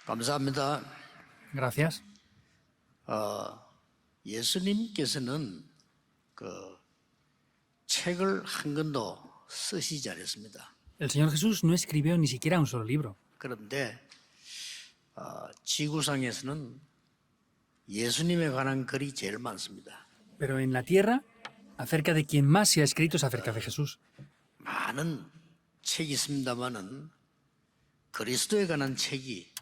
감사합니다. Gracias. 예수님께서는 그 책을 한 권도 쓰시지 않았습니다. El Señor Jesús no escribió ni siquiera un solo libro. 그런데 지구상에서는 예수님에 관한 글이 제일 많습니다. Pero en la tierra, acerca de quien más se ha escrito es acerca de Jesús. 많은 책이 있습니다만은 그리스도에 관한 책이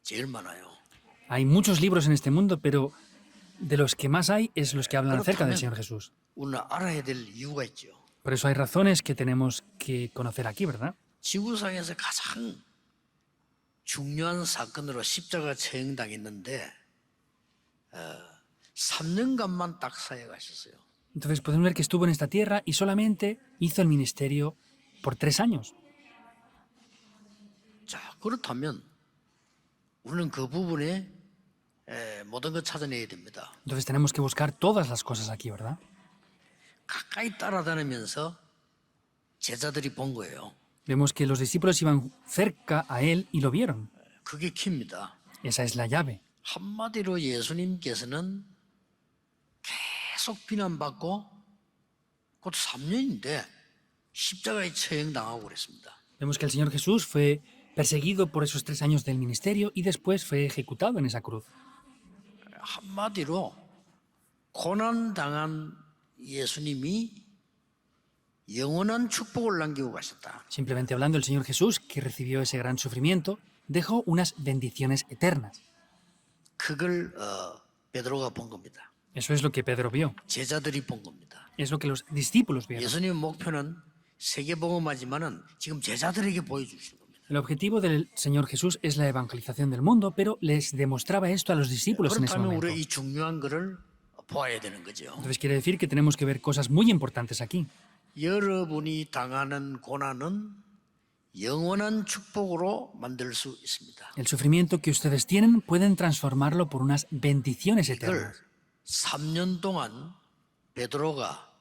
제일 많아요. Hay muchos libros en este mundo, pero de los que más hay es los que hablan acerca del Señor Jesús. 우리는 알아야 될 이유가 있죠. Por eso hay razones que tenemos que conocer aquí, ¿verdad? 지구상에서 가장 중요한 사건으로 십자가 처형당했는데 3년간만 딱 사회 가셨어요. Entonces podemos ver que estuvo en esta tierra y solamente hizo el ministerio por 3 años. 자, 그렇다면 우리는 그 부분에 모든 걸 찾아내야 됩니다. Entonces tenemos que buscar todas las cosas aquí, ¿verdad? 가까이 따라다니면서 제자들이 본 거예요. Vemos que los discípulos iban cerca a él y lo vieron. 그게 키입니다. Esa es la llave. 한마디로 예수님께서는 계속 비난받고 곧 3년인데 십자가에 처형당하고 그랬습니다. Vemos que el Señor Jesús fue perseguido por esos 3 años del ministerio y después fue ejecutado en esa cruz. 한마디로 고난당한 예수님이 영원한 축복을 남기고 가셨다. Simplemente hablando, el Señor Jesús, que recibió ese gran sufrimiento, dejó unas bendiciones eternas. 그걸 베드로가 본 겁니다. Eso es lo que Pedro vio. 제자들이 본 겁니다. Es lo que los discípulos vieron. 예수님의 목표는 세계복음하지만은 지금 제자들에게 보여주신 겁니다. El objetivo del Señor Jesús es la evangelización del mundo, pero les demostraba esto a los discípulos en ese 그렇다면 momento. 우리 이 중요한 거를 보아야 되는 거죠. Entonces quiere decir que tenemos que ver cosas muy importantes aquí. 여러분이 당하는 고난은 영원한 축복으로 만들 수 있습니다. El sufrimiento que ustedes tienen pueden transformarlo por unas bendiciones 이걸 eternas. 3년 동안 베드로가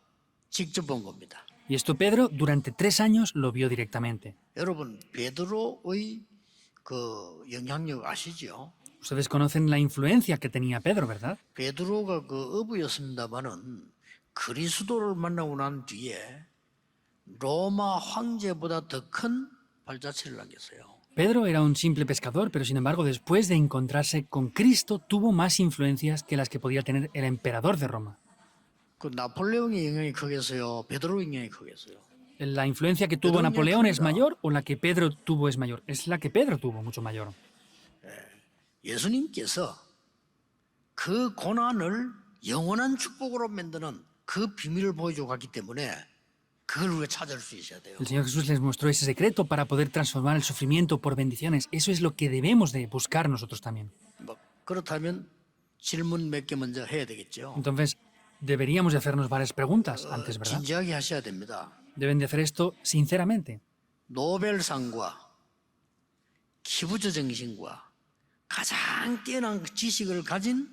직접 본 겁니다. Y esto Pedro durante 3 años lo vio directamente. 여러분 베드로의 그 영향력 아시죠? Ustedes conocen la influencia que tenía Pedro, ¿verdad? 베드로가 그 어부였습니다만은 그리스도를 만나고 난 뒤에 로마 황제보다 더 큰 발자취를 남겼어요. Pedro era un simple pescador, pero sin embargo, después de encontrarse con Cristo, tuvo más influencias que las que podía tener el emperador de Roma. 그 나폴레옹의 영향이 크겠어요? 베드로 영향이 크겠어요? ¿La influencia que tuvo Pedro Napoleón es Ñaña. mayor o la que Pedro tuvo es mayor? Es la que Pedro tuvo, mucho mayor. 예수님께서 그 고난을 영원한 축복으로 만드는 그 비밀을 보여주고 갔기 때문에 그걸 우리가 찾을 수 있어야 돼요. El Señor Jesús les mostró ese secreto para poder transformar el sufrimiento por bendiciones. Eso es lo que debemos de buscar nosotros también. 뭐 그렇다면 질문 몇 개 먼저 해야 되겠죠. Entonces, deberíamos de hacernos varias preguntas antes, ¿verdad? 진지하게 하셔야 됩니다. Deben de hacer esto sinceramente. 노벨상과 기부자 정신과 가장 뛰어난 지식을 가진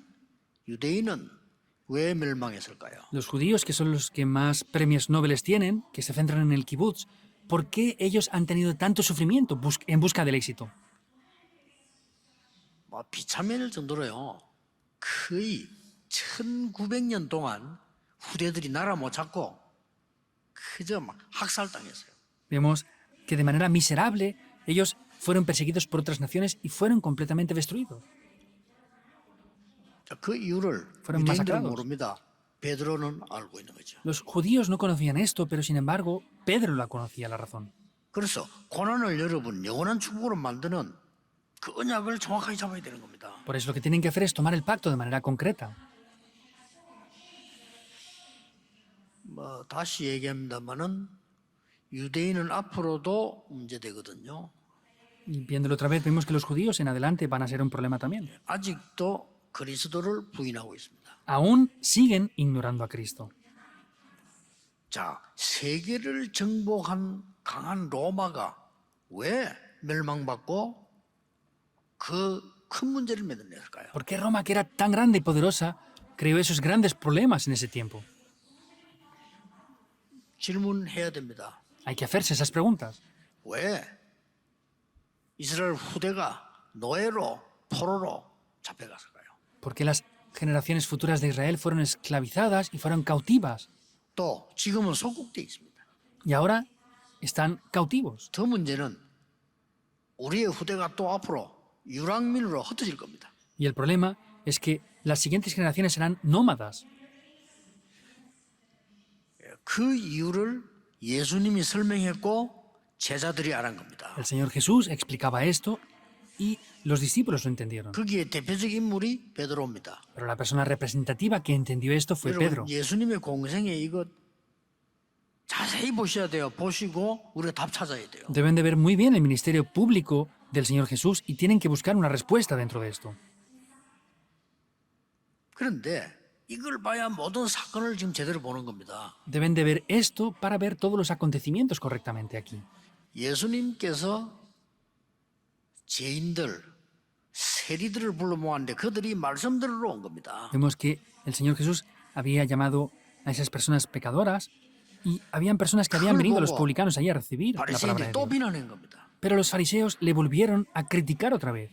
유대인은 왜 멸망했을까요? Los judíos, que son los que más premios Nobel tienen, que se centran en el kibutz, ¿por qué ellos han tenido tanto sufrimiento en busca del éxito? 뭐 비참할 정도로요. 거의 1900년 동안 후대들이 나라 못 잡고 그저 막 학살당했어요. Vemos que de manera miserable ellos fueron perseguidos por otras naciones y fueron completamente destruidos. 그 이유를 Fueron 유대인들은 masacrados. 모릅니다. 베드로는 알고 있는 거죠. Los judíos no conocían esto, pero sin embargo, Pedro la conocía la razón. 그래서 고난을 여러분 영원한 축복으로 만드는 그 언약을 정확하게 잡아야 되는 겁니다. Por eso lo que tienen que hacer es tomar el pacto de manera concreta. 뭐 다시 얘기합니다만은 유대인은 앞으로도 문제되거든요. Y viéndolo otra vez, vemos que los judíos en adelante van a ser un problema también. 아직도 그리스도를 부인하고 있습니다. Aún siguen ignorando a Cristo. 자, 세계를 정복한 강한 로마가 왜 멸망받고 그 큰 문제를 만들었을까요? ¿Por qué Roma, que era tan grande y poderosa, creó esos grandes problemas en ese tiempo? 질문해야 됩니다. Hay que hacerse esas preguntas. 왜 이스라엘 후대가 노예로 포로로 잡혀가서 가요. ¿Por qué las generaciones futuras de Israel fueron esclavizadas y fueron cautivas? 또 지금은 속국돼 있습니다. Y ahora están cautivos. 더 문제는 우리의 후대가 또 앞으로 유랑민으로 흩어질 겁니다. Y el problema es que las siguientes generaciones serán nómadas. 그 이유를 예수님이 설명했고 제자들이 알은 겁니다. El Señor Jesús explicaba esto y los discípulos lo entendieron. 거기에 대표적 인물이 베드로입니다. Pero la persona representativa que entendió esto fue Pedro. 여러분 예수님의 공생에 이거 자세히 보셔야 돼요. 보시고 우리가 답 찾아야 돼요. Deben de ver muy bien el ministerio público del Señor Jesús y tienen que buscar una respuesta dentro de esto. 그런데 이걸 봐야 모든 사건을 지금 제대로 보는 겁니다. Deben de ver esto para ver todos los acontecimientos correctamente aquí. 예수님께서 죄인들, 세리들을 불러 모았는데 그들이 말씀 들으러 온 겁니다. Vemos que el Señor Jesús había llamado a esas personas pecadoras y habían personas que habían venido a los publicanos allí a recibir la palabra 바리새인들이 de 또 Dios. 비난한 겁니다. Pero los fariseos le volvieron a criticar otra vez.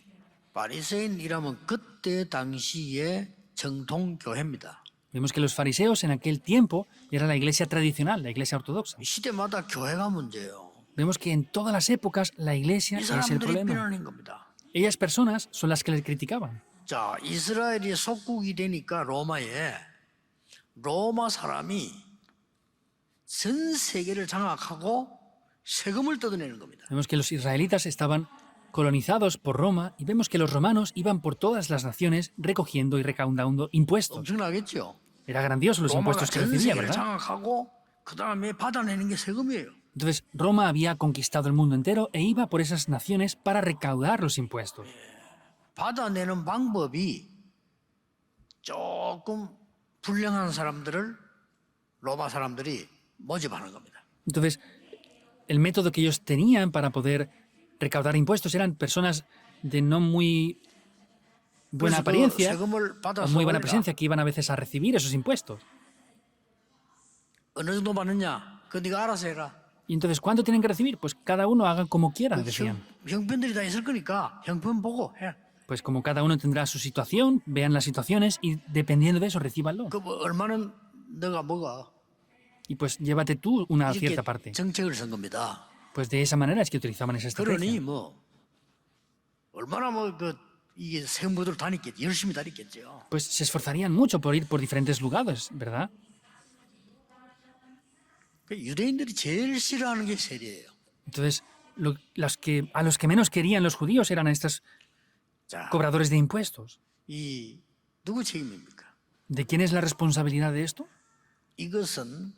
바리새인이라면 그때 당시의 정통 교회입니다. Vemos que los fariseos en aquel tiempo era la iglesia tradicional, la iglesia ortodoxa. 시대마다 교회가 문제예요. Vemos que en todas las épocas la iglesia 이 es el 사람들이 problema. 비난한 겁니다. Ellas personas son las que le criticaban. 자, 이스라엘이 속국이 되니까 로마에 로마 사람이 전 세계를 장악하고 세금을 뜯어내는 겁니다. Vemos que los israelitas estaban colonizados por Roma y vemos que los romanos iban por todas las naciones recogiendo y recaudando impuestos. 엄청나겠죠? Era grandioso los 로마가 impuestos que 전 recibía, 세계를 ¿verdad? 장악하고 그 다음에 받아내는 게 세금이에요. Entonces Roma había conquistado el mundo entero e iba por esas naciones para recaudar los impuestos. 받아내는 방법이 조금 불량한 사람들을 로마 사람들이 모집하는 겁니다. Entonces, el método que ellos tenían para poder recaudar impuestos eran personas de no muy buena 그래서 그 apariencia 세금을 o 받아서 muy buena 우리가 presencia que iban a veces a recibir esos impuestos. 어느 정도 받느냐? 그 네가 알아서 해라. Y entonces, ¿cuánto tienen que recibir? Pues cada uno haga como quiera, decían. 형편들이 다 있을 거니까 형편 보고 해. Pues como cada uno tendrá su situación, vean las situaciones y dependiendo de eso, recíbanlo. 그 뭐 얼마는 너가 먹어. Y pues llévate tú una 이렇게 cierta parte. 정책을 쓴 겁니다. Pues de esa manera es que utilizaban esa 그러니 estrategia. 뭐 얼마나 뭐 그 이게 세금부들 다녔겠지, 열심히 다녔겠죠. Pues se esforzarían mucho por ir por diferentes lugares, ¿verdad? 그 유대인들이 제일 싫어하는 게 세리예요. Entonces, a los que menos querían los judíos eran a estos 자, cobradores de impuestos. 이 누구 책임입니까? ¿De quién es la responsabilidad de esto? 이것은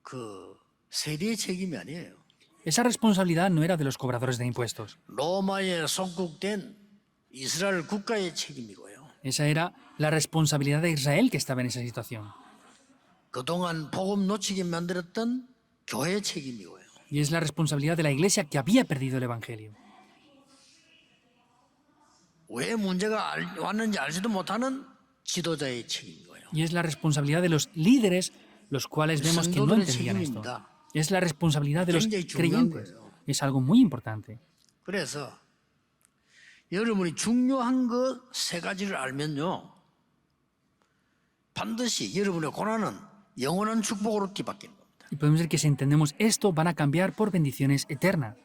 그 세리의 책임이 아니에요. Esa responsabilidad no era de los cobradores de impuestos. 로마에 속국된 이스라엘 국가의 책임이고요. Esa era la responsabilidad de Israel que estaba en esa situación. 그동안 복음 놓치게 만들었던 교회의 책임이고요. Y es la responsabilidad de la iglesia que había perdido el evangelio. 왜 문제가 왔는지 알지도 못하는 지도자의 책임이고요. Y es la responsabilidad de los líderes, los cuales vemos que no 성도들의 entendían esto. 책임입니다. Es la responsabilidad de los 굉장히 중요한 creyentes. 거예요. Es algo muy importante. 그래서 여러분이 중요한 거 세 가지를 알면요. 반드시 여러분의 고난은 영원한 축복으로 뒤바뀌는 겁니다. Y podemos ver que si entendemos esto, van a cambiar por bendiciones eternas.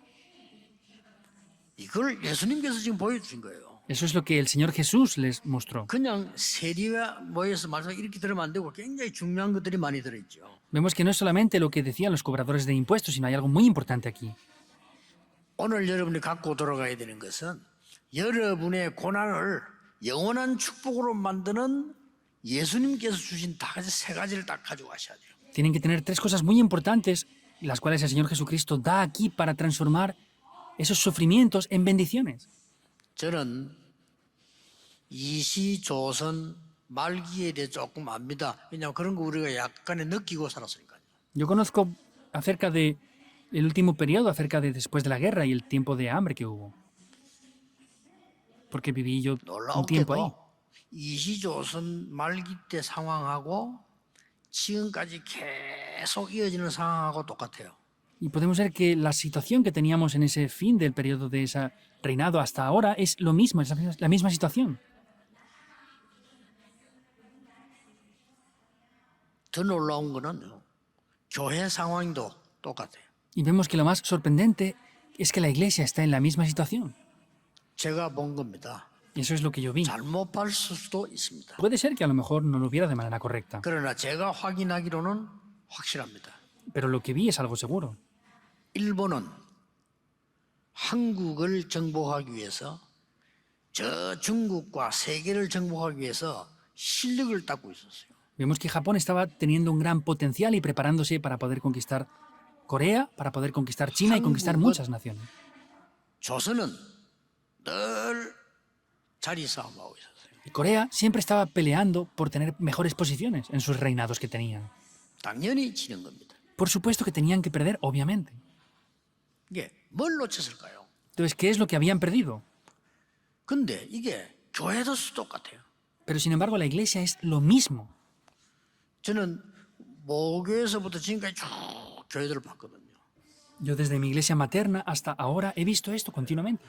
이걸 예수님께서 지금 보여주신 거예요. Eso es lo que el Señor Jesús les mostró. 그냥 세리가 모여서 말씀 이렇게 들으면 안 되고 굉장히 중요한 것들이 많이 들어있죠. Vemos que no es solamente lo que decían los cobradores de impuestos, sino hay algo muy importante aquí. 오늘 여러분이 갖고 돌아가야 되는 것은 여러분의 고난을 영원한 축복으로 만드는 예수님께서 주신 세 가지를 딱 가지고 가셔야 돼요. Tienen que tener tres cosas muy importantes, las cuales el Señor Jesucristo da aquí para transformar esos sufrimientos en bendiciones. 저는 이시조선 말기에 대해 조금 압니다. 왜냐하면 그런 거 우리가 약간의 느끼고 살았으니까요. Yo conozco acerca de el último periodo, acerca de después de la guerra y el tiempo de hambre que hubo. Porque viví yo un tiempo ahí. 놀라웠게도 이시조선 말기 때 상황하고 지금까지 계속 이어지는 상황하고 똑같아요. Y podemos ver que la situación que teníamos en ese fin del periodo de ese reinado hasta ahora es lo mismo, es la misma situación. 더 놀라운 거는요. 교회 상황도 똑같아요. Y vemos que lo más sorprendente es que la iglesia está en la misma situación. 제가 본 겁니다. Y eso es lo que yo vi. 잘못 봤을 수도 있습니다. Puede ser que a lo mejor no lo viera de manera correcta, 그러나 제가 확인하기로는 확실합니다. pero lo que vi es algo seguro. 일본은 한국을 정복하기 위해서 저 중국과 세계를 정복하기 위해서 실력을 닦고 있었어요. Vemos que Japón estaba teniendo un gran potencial y preparándose para poder conquistar Corea, para poder conquistar China y conquistar muchas naciones. 조선은 늘 자리 싸움하고 있었어요. Y Corea siempre estaba peleando por tener mejores posiciones en sus reinados que tenían. 당연히 지는 겁니다. Por supuesto que tenían que perder, obviamente. 이게 뭘 놓쳤을까요? Entonces, ¿qué es lo que habían perdido? 근데 이게 교회도 똑같아요. Pero sin embargo, la iglesia es lo mismo. 저는 모교에서부터 지금까지 쭉 교회들을 봤거든요. Yo desde mi iglesia materna hasta ahora he visto esto continuamente.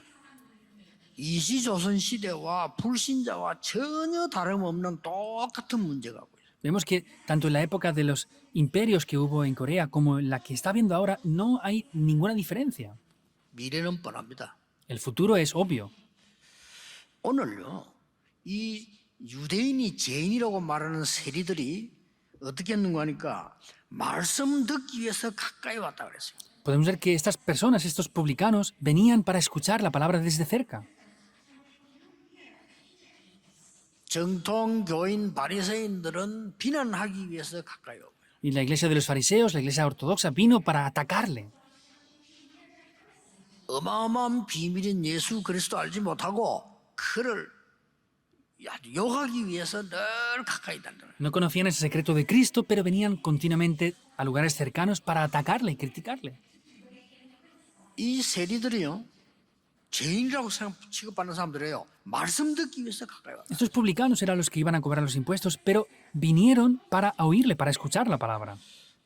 이시조선 시대와 불신자와 전혀 다름없는 똑같은 문제가 하고 있어요. Vemos que tanto en la época de los imperios que hubo en Corea como en la que está habiendo ahora no hay ninguna diferencia. 미래는 뻔합니다. El futuro es obvio. 오늘요, 이 유대인이 죄인이라고 말하는 세리들이 어떻게 했는가 하니까 말씀 듣기 위해서 가까이 왔다 그랬어요. Podemos ver que estas personas, estos publicanos, venían para escuchar la palabra desde cerca. 정통 교인 바리새인들은 비난하기 위해서 가까이 오고요. Y la iglesia de los fariseos, la iglesia ortodoxa, vino para atacarle. 어마어마한 비밀인 예수 그리스도 알지 못하고 그를 아주 욕하기 위해서 늘 가까이 다니는. No conocían ese secreto de Cristo, pero venían continuamente a lugares cercanos para atacarle y criticarle. 이 세리들이요, 죄인이라고 취급받는 사람들이에요. 말씀 듣기 위해서 가까이 와요. Estos publicanos eran los que iban a cobrar los impuestos, pero vinieron para oírle, para escuchar la palabra.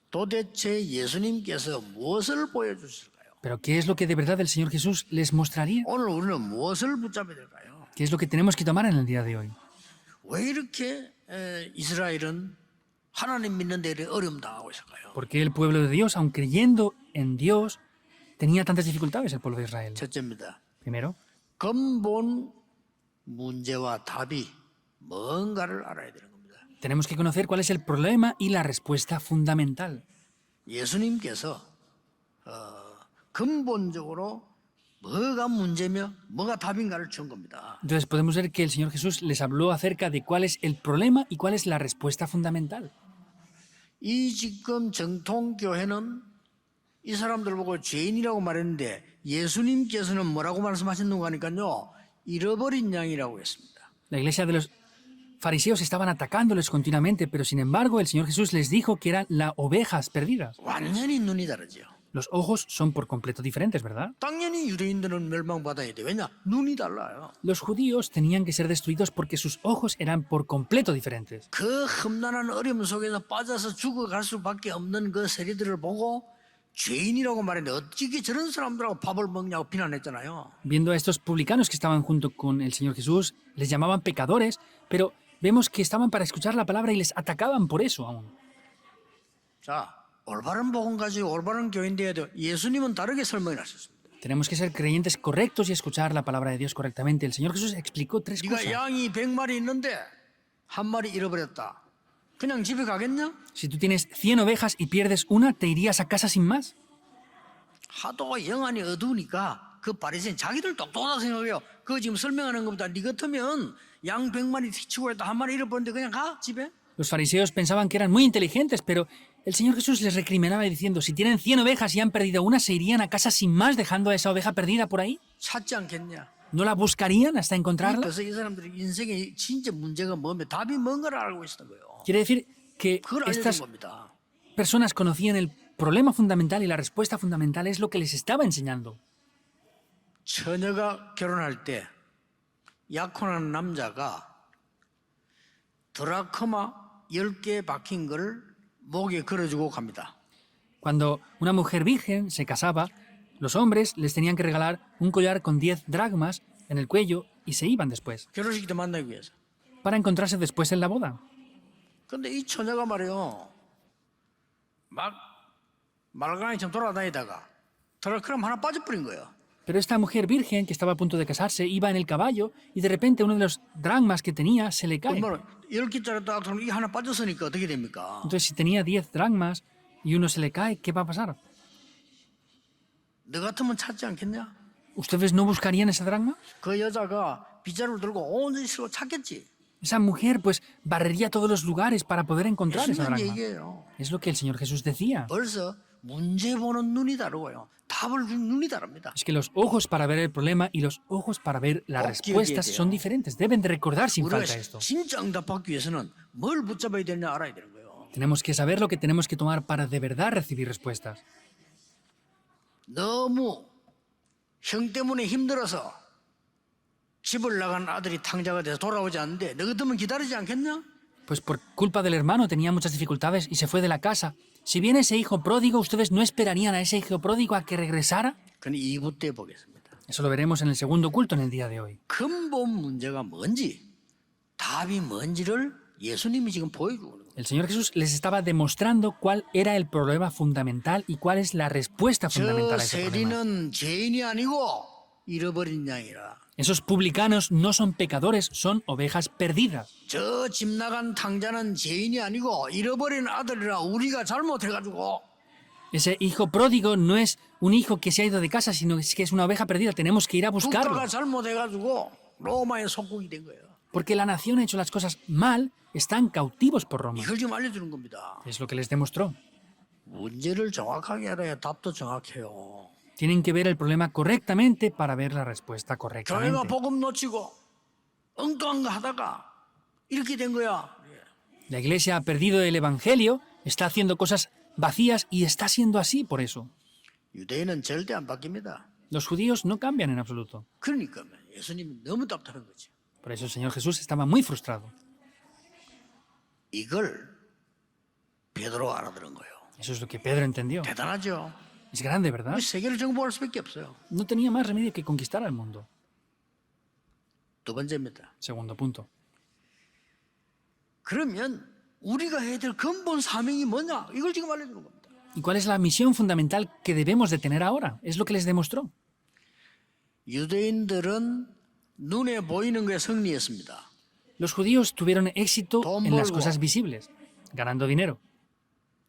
도대체 예수님께서 무엇을 보여주실까요? Pero ¿qué es lo que de verdad el Señor Jesús les mostraría? 오늘 우리는 무엇을 붙잡아야 될까요? ¿Qué es lo que tenemos que tomar en el día de hoy? 왜 이렇게 이스라엘은 하나님 믿는 데 어려움 당하고 있을까요? ¿Por qué el pueblo de Dios, aun creyendo en Dios, tenía tantas dificultades, el pueblo de Israel? 첫째입니다. Primero, 근본 문제와 답이 뭔가를 알아야 되는 겁니다. tenemos que conocer cuál es el problema y la respuesta fundamental. 예수님께서 근본적으로 뭐가 문제며 뭐가 답인가를 준 겁니다. Entonces podemos ver que el Señor Jesús les habló acerca de cuál es el problema y cuál es la respuesta fundamental. 이 지금 정통교회는 이 사람들 보고 죄인이라고 말했는데 예수님께서는 뭐라고 말씀하셨는가 하니까요. 잃어버린 양이라고 했습니다. La iglesia de los fariseos estaban atacándoles continuamente, pero sin embargo el Señor Jesús les dijo que eran las ovejas perdidas. 완전히 눈이 다르죠. Los ojos son por completo diferentes, ¿verdad? 당연히 유대인들은 멸망받아야 돼. 왜냐? 눈이 달라요. Los judíos tenían que ser destruidos porque sus ojos eran por completo diferentes. 그 험난한 어려움 속에서 빠져서 죽어갈 수밖에 없는 그 세리들을 보고 죄인이라고 말했는데 어떻게 저런 사람들하고 밥을 먹냐고 비난했잖아요. Viendo a estos publicanos que estaban junto con el Señor Jesús, les llamaban pecadores, pero vemos que estaban para escuchar la palabra y les atacaban por eso aún. 자, 올바른 복음 가지고 올바른 교인 돼야 돼요. 예수님은 다르게 설명을 하셨습니다. Tenemos que ser creyentes correctos y escuchar la palabra de Dios correctamente. El Señor Jesús explicó tres 네가 cosas. 양이 100마리 있는데 한 마리 잃어버렸다. 그냥 집에 가겠냐? Si tú tienes 100 ovejas y pierdes una, ¿te irías a casa sin más? 하도 영안이 어두우니까 그 바리새인 자기들 똑똑하다 생각해요. 그거 지금 설명하는 것보다 네 같으면 양 100마리 뒤치고 했다 한 마리 잃어버렸는데 그냥 가 집에? Los fariseos pensaban que eran muy inteligentes, pero el Señor Jesús les recriminaba diciendo, si tienen 100 ovejas y han perdido una, ¿se irían a casa sin más dejando a esa oveja perdida por ahí? 찾지 않겠냐? ¿No la buscarían hasta encontrarla? 그래서 이 사람들이 인생의 진짜 문제가 뭐면 답이 뭔가를 알고 있었던 거예요. Quiere decir que 그걸 알려준 estas 겁니다. personas conocían el problema fundamental y la respuesta fundamental es lo que les estaba enseñando. 처녀가 결혼할 때 약혼한 남자가 드라크마 10개 박힌 걸 목에 걸어주고 갑니다. Cuando una mujer virgen se casaba, los hombres les tenían que regalar un collar con 10 dracmas en el cuello y se iban después, 결혼식 때 만나기 위해서. para encontrarse después en la boda. 근데 이 처녀가 말이요, 막 말간이처럼 돌아다니다가 드라크람 하나 빠져버린 거예요. Pero esta mujer virgen que estaba a punto de casarse iba en el caballo y de repente uno de los dracmas que tenía se le cae. 그러면 10개짜리 딱 들면 이 하나 빠졌으니까 어떻게 됩니까? Entonces, si tenía 10 dracmas y uno se le cae, ¿qué va a pasar? 너 같으면 찾지 않겠냐? ¿Ustedes no buscarían esa dracma? 그 여자가 빗자루를 들고 온 짓으로 찾겠지. Esa mujer pues barrería todos los lugares para poder encontrar esa 예수님 dracma. 얘기예요. Es lo que el Señor Jesús decía. 벌써 문제 보는 눈이 다르고요. 답을 주는 눈이 다릅니다. Es que los ojos para ver el problema y los ojos para ver las respuestas son diferentes. Deben de recordar sin 우리가 falta esto. 진짜 응답받기 위해서는 뭘 붙잡아야 되느냐 알아야 되는 거예요. Tenemos que saber lo que tenemos que tomar para de verdad recibir respuestas. 너무 형 때문에 힘들어서 집을 나간 아들이 탕자가 돼서 돌아오지 않는데 너 같으면 기다리지 않겠냐? Pues por culpa del hermano tenía muchas dificultades y se fue de la casa. Si viene ese hijo pródigo, ¿ustedes no esperarían a ese hijo pródigo a que regresara? 그건 2부 때 보겠습니다. Eso lo veremos en el segundo culto en el día de hoy. 근본 문제가 뭔지 답이 뭔지를 예수님이 지금 보여주고 있는 거예요. El Señor Jesús les estaba demostrando cuál era el problema fundamental y cuál es la respuesta fundamental 저 a ese problema. 세리는 죄인이 아니고 잃어버린 양이라. Esos publicanos no son pecadores, son ovejas perdidas. 저 집 나간 탕자는 죄인이 아니고 잃어버린 아들이라 우리가 잘못해가지고 Ese hijo pródigo no es un hijo que se ha ido de casa, sino que es una oveja perdida. Tenemos que ir a buscarlo. 국가가 잘못해가지고 로마의 속국이 된 거예요. Porque la nación ha hecho las cosas mal, están cautivos por Roma. 이걸 지금 알려주는 겁니다. Es lo que les demostró. 문제를 정확하게 알아야 답도 정확해요. Tienen que ver el problema correctamente para ver la respuesta 교회가 correctamente. 복음 놓치고 엉뚱한 거 하다가 이렇게 된 거야. La iglesia ha perdido el evangelio, está haciendo cosas vacías y está siendo así por eso. 유대인은 절대 안 바뀝니다. Los judíos no cambian en absoluto. 그러니까 예수님이 너무 답답한 거지. Por eso el Señor Jesús estaba muy frustrado. 이걸 베드로가 알아들은 거예요. Eso es lo que Pedro entendió. 대단하죠. Es grande, ¿verdad? 우리 세계를 정복할 수밖에 없어요. No tenía más remedio que conquistar al mundo. 두 번째입니다. Segundo punto. 그러면 우리가 해야 될 근본 사명이 뭐냐? 이걸 지금 알려주는 겁니다. ¿Y cuál es la misión fundamental que debemos de tener ahora? Es lo que les demostró. 유대인들은 눈에 보이는 거에 승리했습니다. Los judíos tuvieron éxito Don en las Volvo. cosas visibles, ganando dinero.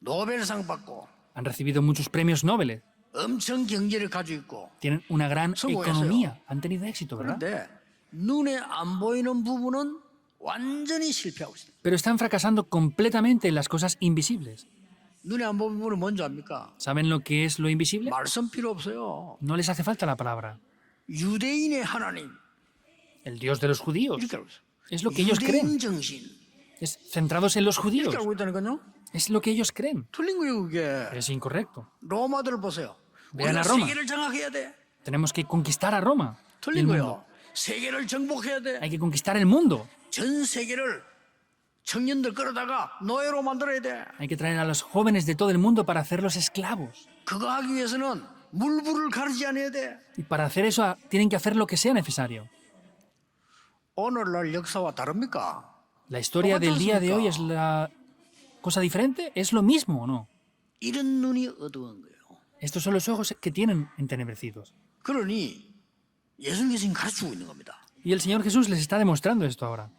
노벨상 받고 Han recibido muchos premios Nobel. 엄청 경제를 가지고 있고 Tienen una gran 성공했어요. economía. Han tenido éxito, ¿verdad? 그런데 눈에 안 보이는 부분은 완전히 실패하고 있습니다. Pero están fracasando completamente en las cosas invisibles. 눈에 안 보이는 부분은 뭔지 압니까? ¿Saben lo que es lo invisible? 말씀 필요 없어요. No les hace falta la palabra. 유대인의 하나님 El Dios de los judíos. 이렇게 알고 있어요. Es lo que ellos creen. 유대인 정신 Es centrados en los judíos. 이렇게 알고 있다니까요. Es lo que ellos creen. 틀린 거예요 그게. Es incorrecto. 로마들을 보세요. Vean a 우리가 Roma. 세계를 장악해야 돼. Tenemos que conquistar a Roma. 틀린 El mundo. 거예요. 세계를 정복해야 돼. Hay que conquistar el mundo. 전 세계를 청년들 끌어다가 노예로 만들어야 돼. Hay que traer a los jóvenes de todo el mundo para hacerlos esclavos. 그거 하기 위해서는 물불을 가리지 않아야 돼. Y para hacer eso tienen que hacer lo que sea necesario. 오늘날 역사와 다릅니까? La historia del día de hoy es la cosa diferente. ¿Es lo mismo o no? 이런 눈이 어두운 거예요. Estos son los ojos que tienen entenebrecidos. 그러니 예수님께서 지금 가르치고 있는 겁니다. Y el Señor Jesús les está demostrando esto ahora.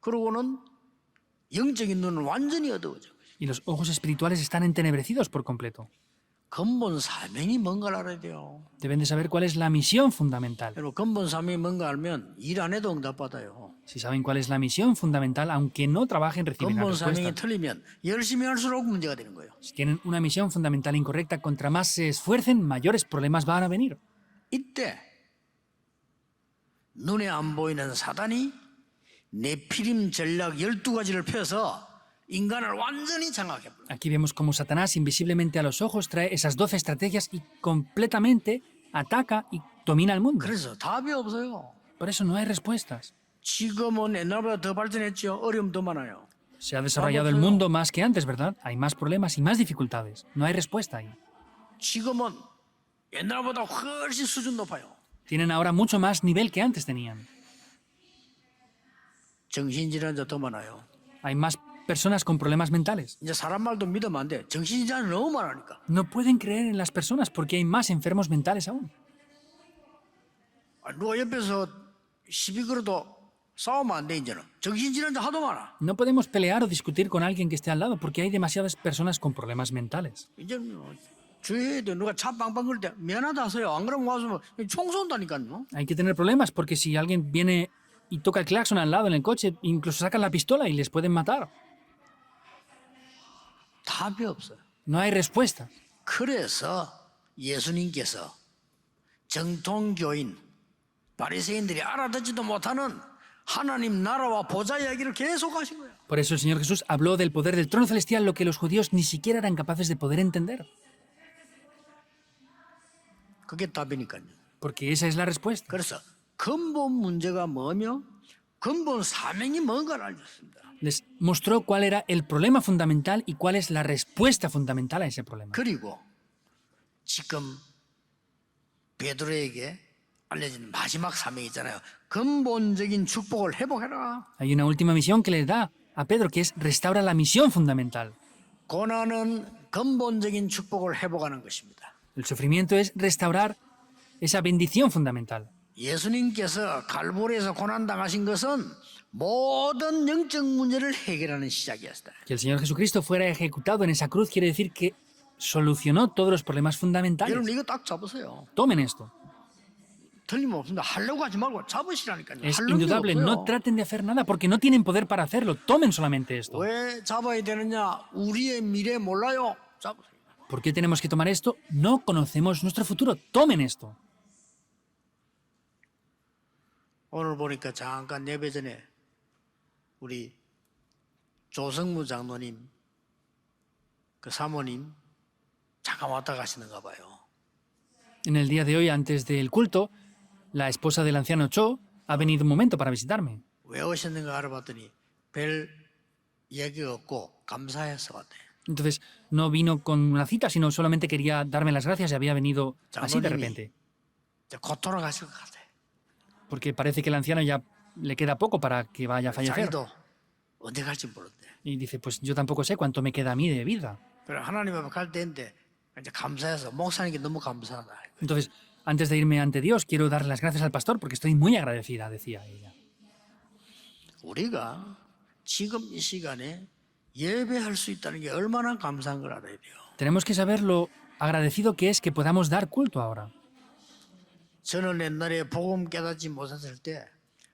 그러고는 영적인 눈은 완전히 어두워져. Y los ojos espirituales están entenebrecidos por completo. 근본 사명이 뭔가를 알아야 돼요. Deben de saber cuál es la misión fundamental. 여러분 근본 사명이 뭔가 알면 일 안 해도 응답받아요. Si saben cuál es la misión fundamental, aunque no trabajen, reciben 근본 las 사명이 respuestas. 틀리면 열심히 할수록 문제가 되는 거예요. Si tienen una misión fundamental incorrecta, contra más se esfuercen, mayores problemas van a venir. 이때 눈에 안 보이는 사단이 네피림 전략 12가지를 펴서 인간을 완전히 장악해버려요. Aquí vemos cómo Satanás invisiblemente a los ojos trae esas 12 estrategias y completamente ataca y domina el mundo. 그래서 답이 없어요. Por eso no hay respuestas. 지금은 옛날보다 더 발전했죠. 어려움 더 많아요. Se ha desarrollado el mundo más que antes, ¿verdad? Hay más problemas y más dificultades. No hay respuesta ahí. 지금은 옛날보다 훨씬 수준 높아요. Tienen ahora mucho más nivel que antes tenían. 정신질환자 더 많아요. Hay más personas con problemas mentales. 이제 사람 말도 믿으면 안 돼. 정신질환이 너무 많으니까. No pueden creer en las personas porque hay más enfermos mentales aún. 누가 옆에서 시비 걸어도 싸우면 안 돼, 이제는. 정신질환자 하도 많아. No podemos pelear o discutir con alguien que esté al lado porque hay demasiadas personas con problemas mentales. 이제는 주의해야 돼. 누가 차 빵빵 그럴 때 미안하다 하세요. 안 그러면 와서 총 쏜다니까요. Hay que tener problemas porque si alguien viene y toca el claxon al lado en el coche, incluso sacan la pistola y les pueden matar. 답이 없어요. No hay respuesta. 그래서 예수님께서 정통교인 바리새인들이 알아듣지도 못하는 하나님 나라와 보좌 이야기를 계속 하신 거예요. Por eso el Señor Jesús habló del poder del trono celestial, lo que los judíos ni siquiera eran capaces de poder entender. 그게 답이니까요. Porque esa es la respuesta. 그래서 근본 문제가 뭐며 근본 사명이 뭔가를 알려줬습니다. Les mostró cuál era el problema fundamental y cuál es la respuesta fundamental a ese problema. 그리고 지금 베드로에게 알려진 마지막 사명이 있잖아요. 근본적인 축복을 회복해라. Hay una última misión que le da a Pedro, que es restaura la misión fundamental. 고난은 근본적인 축복을 회복하는 것입니다. El sufrimiento es restaurar esa bendición fundamental. 예수님께서 갈보리에서 고난당하신 것은 모든 영적 문제를 해결하는 시작이었어요. Que el Señor Jesucristo fuera ejecutado en esa cruz quiere decir que solucionó todos los problemas fundamentales. 여러분 이거 딱 잡으세요. Tomen esto. 틀림없습니다. 하려고 하지 말고 잡으시라니까요. Es 하려는 게 indudable, no 없어요. traten de hacer nada porque no tienen poder para hacerlo. Tomen solamente esto. 왜 잡아야 되느냐? 우리의 미래 몰라요. 잡으세요. ¿Por qué tenemos que tomar esto? No conocemos nuestro futuro. Tomen esto. 오늘 보니까 잠깐 예배 전에 우리 조성무 장로님 그 사모님 잠깐 왔다 가시는가 봐요. En el día de hoy, antes del culto, la esposa del anciano Cho ha venido un momento para visitarme. 왜 오셨는가 알아봤더니 별 얘기가 없고 감사해서 왔대. Entonces, no vino con una cita, sino solamente quería darme las gracias y había venido así de repente. 이제 곧 돌아가실 것 같아. Porque parece que el anciano ya le queda poco para que vaya a fallecer. 자기도 어디 갈지 모른대. Y dice, pues yo tampoco sé cuánto me queda a mí de vida. 그래 하나님 앞에 갈 때인데 이제 감사해서 목사님께 너무 감사하다. Entonces, antes de irme ante Dios, quiero darle las gracias al pastor porque estoy muy agradecida, decía ella. 우리가 지금 이 시간에 예배할 수 있다는 게 얼마나 감사한 걸 알아야 돼요. Tenemos que saber lo agradecido que es que podamos dar culto ahora. 저는 옛날에 복음 깨닫지 못했을 때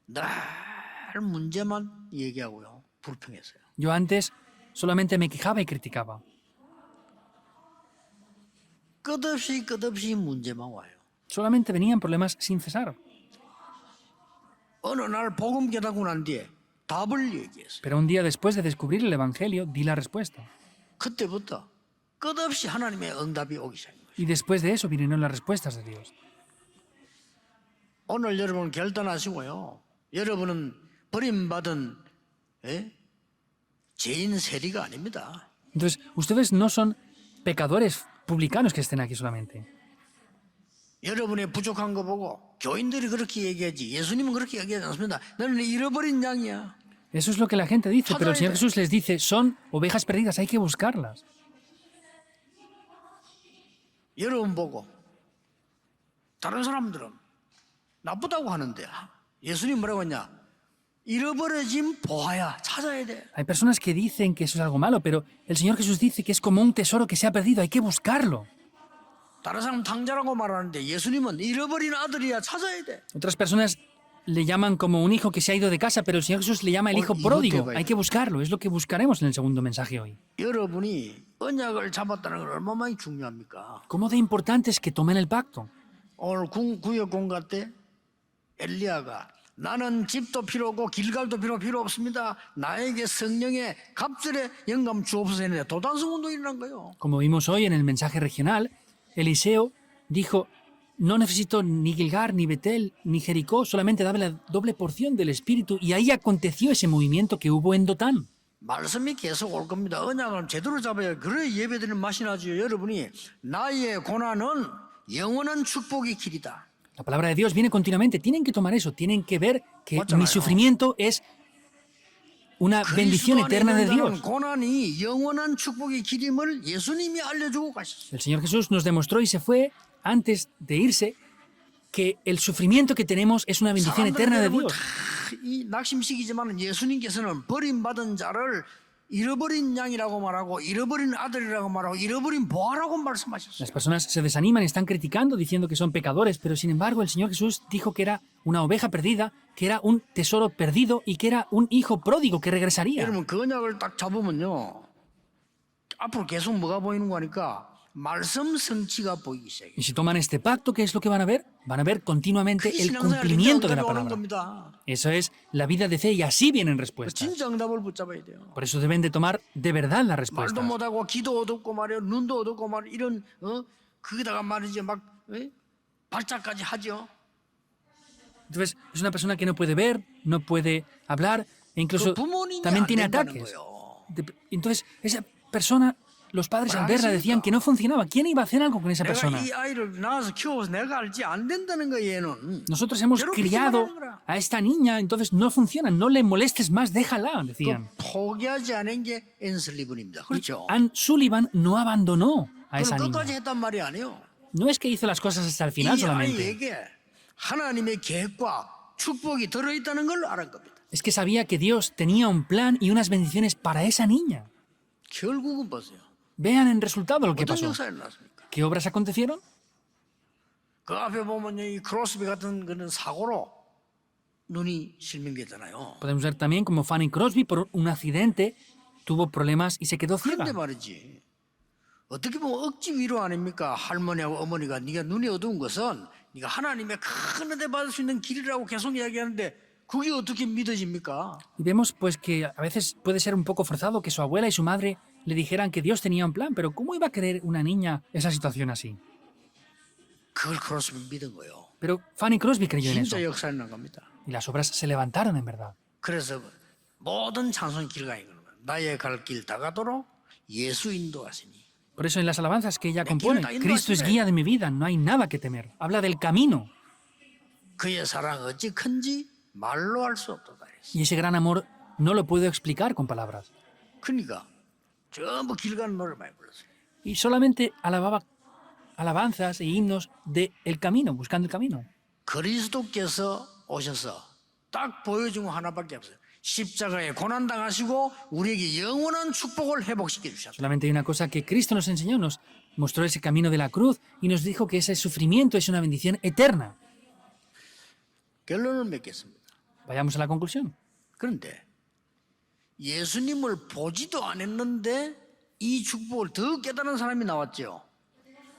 늘 문제만 얘기하고요. 불평했어요. Yo antes solamente me quejaba y criticaba. 끝없이 문제만 와요. Solamente venían problemas sin cesar. 어느 날 복음 깨닫고 난 뒤에 답을 얘기했어요. Pero un día después de descubrir el Evangelio, di la respuesta. 그때부터 끝없이 하나님의 응답이 오기 시작해요. Y después de eso vinieron las respuestas de Dios. 오늘 여러분 결단하시고요. 여러분은 버림받은 죄인 세리가 아닙니다. Entonces, ustedes no son pecadores publicanos que estén aquí solamente. 여러분의 부족한 거 보고 교인들이 그렇게 얘기하지 예수님은 그렇게 얘기하지 않습니다. 너는 잃어버린 양이야. Eso es lo que la gente dice, pero el Señor Jesús les dice, son ovejas perdidas, hay que buscarlas. 여러분 보고 다른 사람들은 나쁘다고 하는데 예수님 뭐라고 했냐? 잃어버려진 보화야 찾아야 돼. Hay personas que dicen que eso es algo malo, pero el Señor Jesús dice que es como un tesoro que se ha perdido, hay que buscarlo. 다른 사람 탕자라고 말하는데 예수님은 잃어버린 아들이야 찾아야 돼. Otras personas le llaman como un hijo que se ha ido de casa, pero el Señor Jesús le llama el hijo pródigo. Hay que buscarlo, es lo que buscaremos en el segundo mensaje hoy. 여러분이 언약을 잡았다는 건 얼마나 중요합니까? ¿Cómo de importante es que tomen el pacto? 오늘 구역 공가 때 엘리야가 나는 집도 필요 없고 길갈도 필요 없습니다. 나에게 성령의 갑절의 영감 주옵소서 했는데 도단성 운동이 일어난 거예요. Como vimos hoy en el mensaje regional, Eliseo dijo, no necesito ni Gilgar, ni Betel, ni Jericó, solamente dame la doble porción del Espíritu. Y ahí aconteció ese movimiento que hubo en Dotán. 말씀이 계속 올 겁니다. 언약을 제대로 잡아야 그래 예배드리는 맛이 나죠. 여러분이 나의 고난은 영원한 축복의 길이다. La palabra de Dios viene continuamente. Tienen que tomar eso. Tienen que ver que mi sufrimiento es una bendición 그리스도 안에 eterna de 있는 자는 Dios. 고난이 영원한 축복의 길임을 예수님이 알려주고 가셨어요. El Señor Jesús nos demostró y se fue antes de irse que el sufrimiento que tenemos es una bendición eterna de Dios. 이 낙심식이지만 예수님께서는 버림받은 자를 잃어버린 양이라고 말하고 잃어버린 아들이라고 말하고 잃어버린 보아라고 말씀하셨어요. Las personas se desaniman, están criticando, diciendo que son pecadores, pero sin embargo el Señor Jesús dijo que era una oveja perdida, que era un tesoro perdido y que era un hijo pródigo que regresaría. 여러분 그 언약을 딱 잡으면요. 앞으로 계속 뭐가 보이는 거니까 말씀 성취가 보이기 시작해요. Y si toman este pacto, ¿qué es lo que van a ver? Van a ver continuamente 그게 el 신앙생활 cumplimiento de la 오는 palabra. 겁니다. Eso es la vida de fe y así vienen respuestas. 진짜 응답을 붙잡아야 돼요. Por eso deben de tomar de verdad las 말도 respuestas. 못하고 기도 어둡고 말이요 눈도 어둡고 말이요 이런 거기다가 말이지 막 발작까지 하죠. Entonces, es una persona que no puede ver, no puede hablar e incluso 그 부모님이 también 안 tiene 된다는 ataques. 거예요. Entonces, esa persona, los padres al verla decían que no funcionaba. ¿Quién iba a hacer algo con esa 내가 persona? 이 아이를 낳아서 키워서 내가 알지 안 된다는 거 얘는. Nosotros hemos criado a esta niña, entonces no funciona, no le molestes más, déjala, decían. 포기하지 않은 게 앤슬리븐입니다. 그렇죠? Anne Sullivan no abandonó a esa 그럼 niña. 끝까지 했단 말이 아니에요. No es que hizo las cosas hasta el final 이 solamente. 아이에게 하나님의 계획과 축복이 들어있다는 걸 알은 겁니다. Es que sabía que Dios tenía un plan y unas bendiciones para esa niña. 결국은 보세요. Vean en resultado lo que 어떤 pasó. 역사가 일어났습니까? ¿Qué obras acontecieron? 그 앞에 보면 이 크로스비 같은 그런 사고로 눈이 실명되잖아요. Podemos ver también como Fanny Crosby por un accidente tuvo problemas y se quedó ciega. 그런데 말이지. 어떻게 보면 억지 위로 아닙니까? 할머니하고 어머니가 네가 눈이 어두운 것은 네가 하나님의 큰 은혜 받을 수 있는 길이라고 계속 이야기하는데 그게 어떻게 믿어집니까? Y vemos pues que a veces puede ser un poco forzado que su abuela y su madre le dijeran que Dios tenía un plan, pero ¿cómo iba a creer una niña esa situación así? 그걸 크로스비 믿은 거예요. Pero Fanny Crosby creyó en eso 진짜 역사 일어난 겁니다. y las obras se levantaron en verdad. 그래서 모든 찬송의 길가에 그런 거예요. 나의 갈 길 다가도록 예수 인도하시니. Por eso en las alabanzas que ella compone, Cristo es guía de mi vida, no hay nada que temer. Habla del camino 그의 사랑 어찌 큰지 말로 할 수 없도다. y ese gran amor no lo puedo explicar con palabras. 그러니까 전부 길 가는 노래 많이 불렀어요. Y solamente alababa alabanzas e himnos de el camino, buscando el camino. 그리스도께서 오셔서 딱 보여준 거 하나밖에 없어요. 십자가에 고난 당하시고 우리에게 영원한 축복을 회복시켜 주셨다. Solamente hay una cosa que Cristo nos enseñó, nos mostró ese camino de la cruz y nos dijo que ese sufrimiento es una bendición eterna. 결론을 맺겠습니다. Vayamos a la conclusión. 그런데 예수님을 보지도 않았는데 이 축복을 더 깨달은 사람이 나왔죠.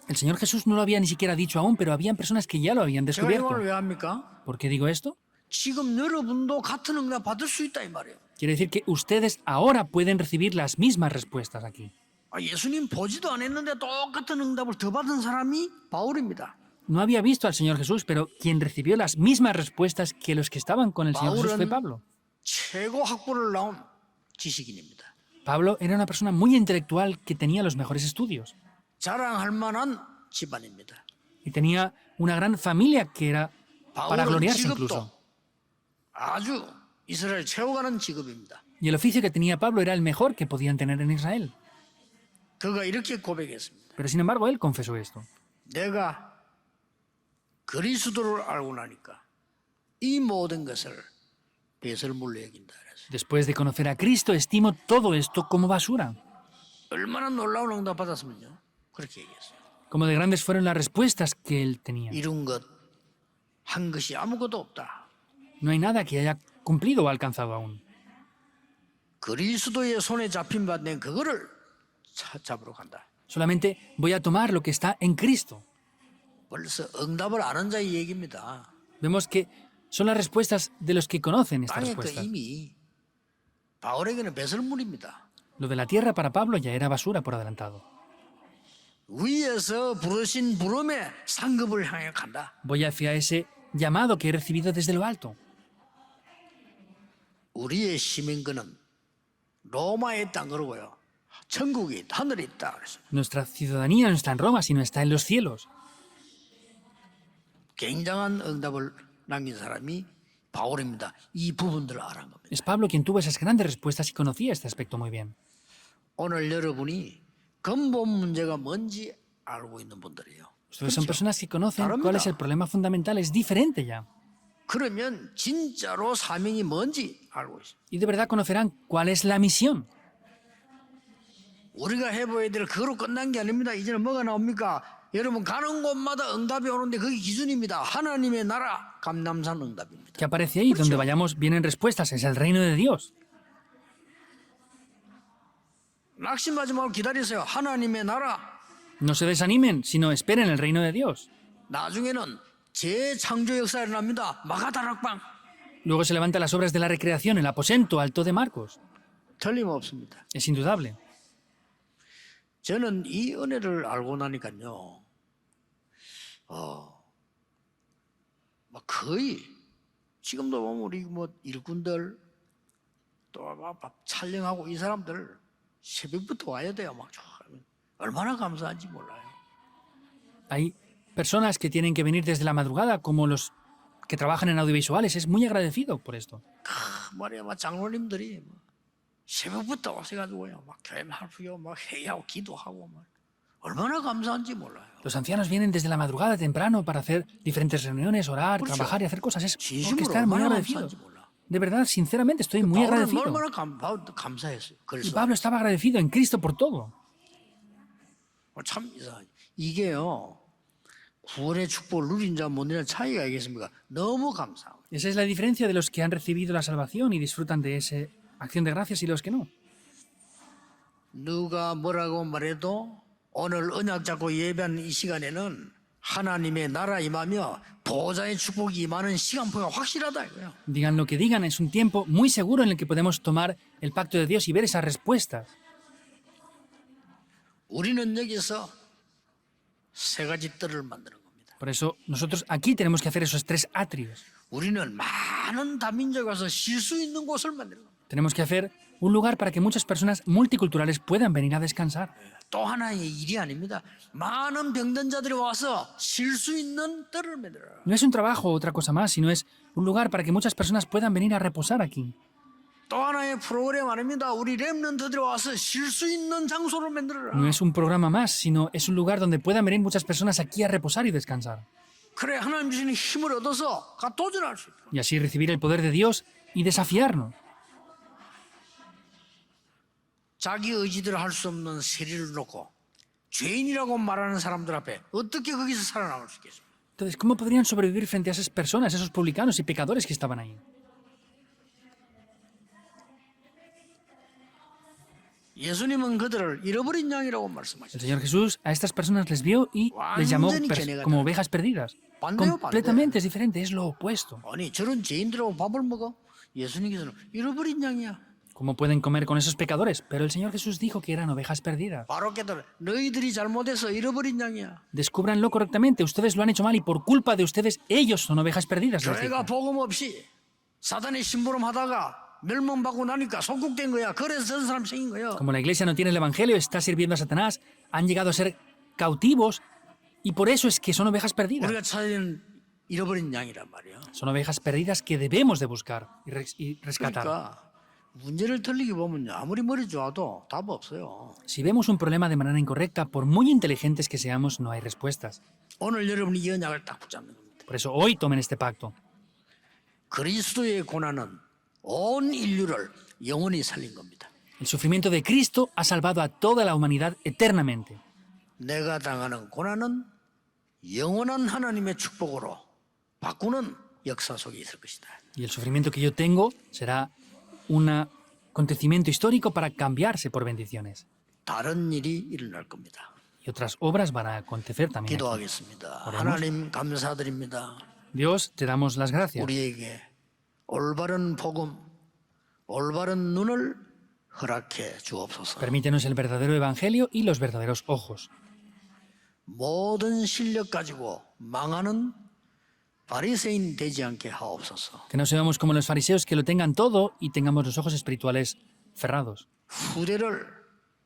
El Señor Jesús no lo había ni siquiera dicho aún, pero habían personas que ya lo habían 제가 descubierto. 이걸 왜 합니까? ¿Por qué digo esto? 지금 여러분도 같은 응답 받을 수 있다 이 말이에요. Quiere decir que ustedes ahora pueden recibir las mismas respuestas aquí. 예수님 보지도 않았는데 똑같은 응답을 더 받은 사람이 바울입니다. No había visto al Señor Jesús, pero quien recibió las mismas respuestas que los que estaban con el Señor Jesús fue Pablo. 최고 학부를 나온 지식인입니다. Pablo era una persona muy intelectual que tenía los mejores estudios 자랑할 만한 집안입니다. y tenía una gran familia que era para 바울은 gloriarse 직업도 incluso. 아주 이스라엘 최고가는 직업입니다. Y el oficio que tenía Pablo era el mejor que podían tener en Israel. 그가 이렇게 고백했습니다. Pero sin embargo, él confesó esto. 내가 그리스도를 알고 나니까 이 모든 것을 배설물로 여긴다. 그래서 Después de conocer a Cristo, estimo todo esto como basura. 얼마나 놀라운 응답 받았으면요. 그렇게 얘기했어요. Como de grandes fueron las respuestas que él tenía. 이룬 것, 한 것이 아무것도 없다. No hay nada que haya cumplido o alcanzado aún. 그리스도의 손에 잡힌 바 내 그거를 잡으러 간다. Solamente voy a tomar lo que está en Cristo. 벌써 응답을 아는 자의 얘기입니다. Vemos que son las respuestas de los que conocen estas 땅에 그 respuestas. 이미 바울에게는 배설물입니다. Lo de la tierra para Pablo ya era basura por adelantado. 위에서 부르신 부름에 상급을 향해 간다. Voy hacia ese llamado que he recibido desde lo alto. 우리의 시민권은 로마에 있다 그러고요. 천국에 있다, 하늘에 있다 그래서 Nuestra ciudadanía no está en Roma, sino está en los cielos. 굉장한 응답을 남긴 사람이 바울입니다. 이 부분들을 알아낸 겁니다. Es Pablo quien tuvo esas grandes respuestas y conocía este aspecto muy bien. 오늘 여러분이 근본 문제가 뭔지 알고 있는 분들이에요. Ustedes son personas que conocen cuál es el problema fundamental, es diferente ya. 그러면 진짜로 사명이 뭔지 알고 있어요. Y de verdad conocerán cuál es la misión. 우리가 해봐야 될 그거로 끝난 게 아닙니다. 이제는 뭐가 나옵니까? 여러분 가는 곳마다 응답이 오는데 그게 기준입니다. 하나님의 나라 감남산 응답입니다. Que aparece ahí, donde vayamos vienen respuestas, es el reino de Dios. 낙심하지 말고 기다리세요. 하나님의 나라. No se desanimen, sino esperen el reino de Dios. 나중에는 재창조 역사 일어납니다. 마가다락방. Luego se levantan las obras de la recreación, el aposento alto de Marcos. 틀림없습니다. Es indudable. 저는 이 은혜를 알고 나니까요. 거의 지금도 보면 우리 뭐 일꾼들 또 막 촬영하고 이 사람들 새벽부터 와야 돼요. 막 얼마나 감사한지 몰라요. Hay personas que tienen que venir desde la madrugada, como los que trabajan en audiovisuales. Es muy agradecido por esto. 말이야, 막 장로님들이 새벽부터 와서가지고요, 막 교회하고요, 막 회의하고 기도하고 막 얼마나 감사한지 몰라요. Los ancianos vienen desde la madrugada temprano para hacer diferentes reuniones, orar, trabajar y hacer cosas. Es porque 진심으로 están muy 얼마나 agradecidos. 감사한지 몰라. De verdad, sinceramente, estoy muy 바울은 agradecido. 얼마나 감사했어요. Y 그래서 Pablo estaba agradecido en Cristo por todo. 참 이상하죠. 이게요, 구원의 축복을 누린 자 못 누리는 차이가 있겠습니까? 너무 감사하고. Esa es la diferencia de los que han recibido la salvación y disfrutan de esa acción de gracias y los que no. 누가 뭐라고 말해도 오늘 언약 잡고 예배하는 이 시간에는 하나님의 나라 임하며 보좌의 축복이 임하는 시간표가 확실하다 이거예요. Digan lo que digan, es un tiempo muy seguro en el que podemos tomar el pacto de Dios y ver esas respuestas. 우리는 여기서 세 가지 뜰을 만드는 겁니다. Por eso nosotros aquí tenemos que hacer esos tres atrios. 우리는 많은 다민족에 가서 쉴 수 있는 곳을 만드는 겁니다. Tenemos que hacer un lugar para que muchas personas multiculturales puedan venir a descansar. 또 하나의 일이 아닙니다. 많은 병든 자들이 와서 쉴 수 있는 뜰을 만들어라. No es un trabajo o otra cosa más, sino es un lugar para que muchas personas puedan venir a reposar aquí. 또 하나의 프로그램 아닙니다. 우리 렘넌트들이 와서 쉴 수 있는 장소를 만들어라. No es un programa más, sino es un lugar donde puedan venir muchas personas aquí a reposar y descansar. 그래 하나님 주시는 힘을 얻어서 가 도전할 수 있다. Y así recibir el poder de Dios y desafiarnos. 자기 의지대로 할 수 없는 세리를 놓고 죄인이라고 말하는 사람들 앞에 어떻게 거기서 살아남을 수 있겠습니까? Entonces, ¿cómo podrían sobrevivir frente a esas personas, esos publicanos y pecadores que estaban ahí? 예수님은 그들을 잃어버린 양이라고 El 말씀하셨어요. Señor Jesús a estas personas les vio y les llamó como ovejas perdidas. Completamente es diferente, es lo opuesto. 아니 저런 죄인들하고 밥을 먹어? 예수님께서는 잃어버린 양이야. ¿Cómo pueden comer con esos pecadores? Pero el Señor Jesús dijo que eran ovejas perdidas. 바로 깨달아 너희들이 잘못해서 잃어버린 양이야. Descúbranlo correctamente, ustedes lo han hecho mal y por culpa de ustedes, ellos son ovejas perdidas. les 교회가 dijo. 복음 없이 사단의 심부름하다가 멸망받고 나니까 속국된 거야. 그래서 전 사람 생긴 거야. Como la iglesia no tiene el evangelio, está sirviendo a Satanás, han llegado a ser cautivos y por eso es que son ovejas perdidas. 우리가 찾는 잃어버린 양이란 말이야. Son ovejas perdidas que debemos de buscar y rescatar. 그러니까 문제를 틀리게 보면 아무리 머리 좋아도 답 없어요. Si vemos un problema de manera incorrecta, por muy inteligentes que seamos, no hay respuestas. 오늘 여러분이 이 언약을 딱 붙잡는 겁니다. Por eso hoy tomen este pacto. 그리스도의 고난은 온 인류를 영원히 살린 겁니다. El sufrimiento de Cristo ha salvado a toda la humanidad eternamente. 내가 당하는 고난은 영원한 하나님의 축복으로 바꾸는 역사 속에 있을 것이다. Y el sufrimiento que yo tengo será un acontecimiento histórico para cambiarse por bendiciones. 다른 일이 일어날 겁니다. Y otras obras van a acontecer también. aquí. 기도하겠습니다. 어려운 하나님 감사드립니다. Dios, te damos las gracias. 우리에게 올바른 복음, 올바른 눈을 허락해 주옵소서. Permítenos el verdadero evangelio y los verdaderos ojos. 모든 실력 가지고 망하는 바리새인 되지 않게 하옵소서. Que no seamos como los fariseos que lo tengan todo y tengamos los ojos espirituales cerrados. 후대를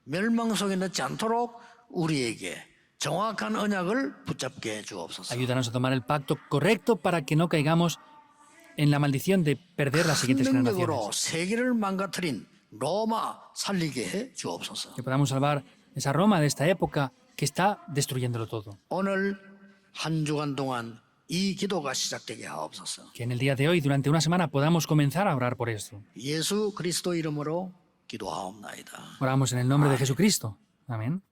멸망 속에 넣지 않도록 우리에게 정확한 언약을 붙잡게 해 주옵소서. Ayúdanos a tomar el pacto correcto para que no caigamos en la maldición de perder las 큰 siguientes 능력으로 generaciones. 세계를 망가뜨린 로마 살리게 해 주옵소서. Que podamos salvar esa Roma de esta época que está destruyéndolo todo. 오늘 한 주간 동안 이 기도가 시작되게 하옵소서. Que en el día de hoy, durante una semana, podamos comenzar a orar por esto. 예수 그리스도 이름으로 기도하옵나이다. Oramos en el nombre de Jesucristo. Amén.